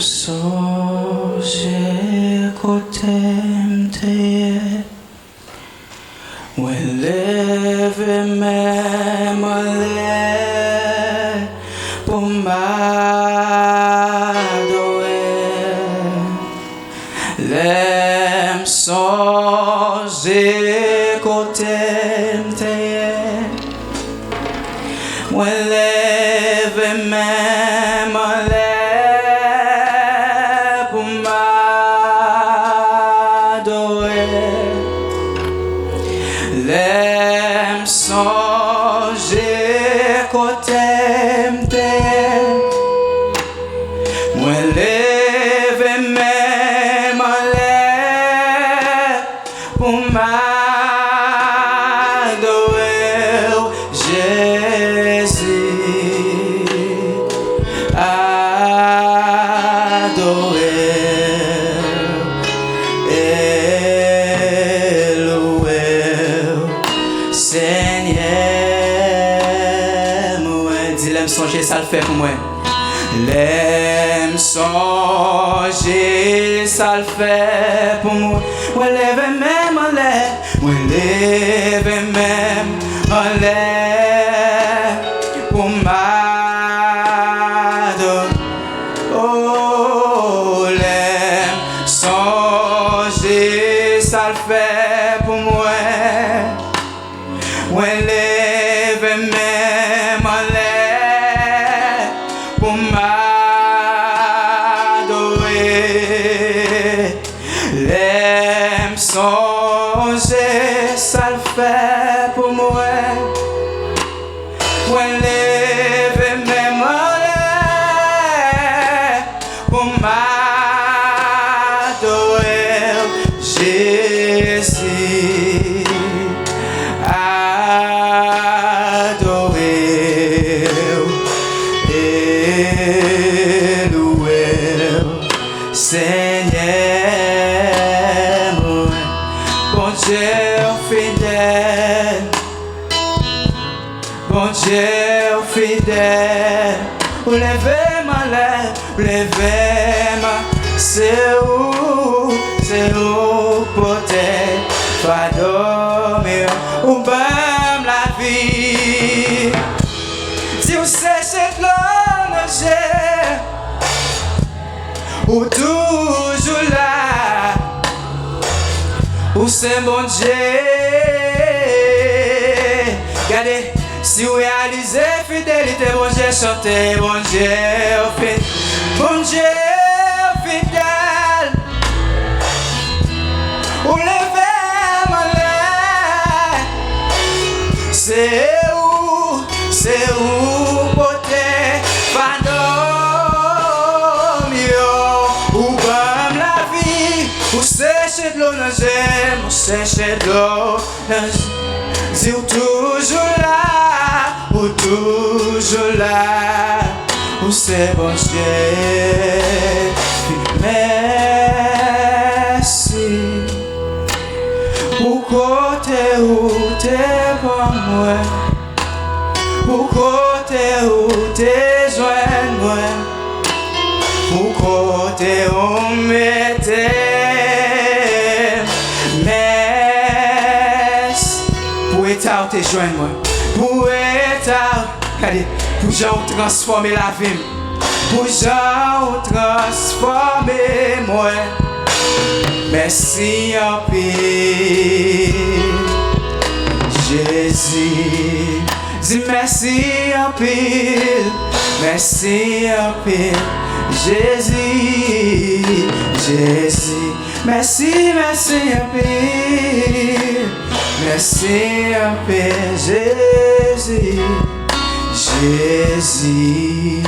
songe côté m'teye, ouais lève même pour m'adorer, l'aime songe côté m'teye, ouais lève même pour m'adorer, l'aime songer côté m'teye, moi lève même pour m'adorer, Jésus, adorer et louer Seigneur. Moi dis l'aime songer, ça le fait pour moi. L'aime songer, ça le fait pour moi. Moi lève même en l'air, moi lève même en l'air pour m'adorer. Oh, l'aime songer, ça le fait pour moi. Moi lève même en l'air pour m'adorer. L'aime songer, ça le fait pour moi. Moi lève même en l'air pour m'adorer, Jésus, adorer et louer Seigneur, bon Dieu fidèle, bon Dieu fidèle, ou levez ma lèvre, levez ma, c'est où peut-être pas dormir, ou même la vie. Si vous cessez de l'enlever, ou toujours là, ou c'est mon Dieu. Regardez, si vous réalisez fidélité, bon Dieu, chantez, bon Dieu, fidèle, bon Dieu, fidèle, ou levez ma l'air, c'est où, peut-être, pas dormir, ou comme la vie, ou sécher de l'eau, ou sécher de l'eau, si ou toujours là, où c'est bon Dieu, merci, pour côté où t'es pour moi, pour côté où t'es joint moi, pour côté où m'était, merci, pour état où t'es joint moi, pour état, regardez, pour gens transformer la vie, pour gens transformer moi. Merci en pile, Jésus. Dis merci en pile, merci en pile, Jésus, Jésus. Merci, merci en pile, merci en pile, Jésus, Jésus.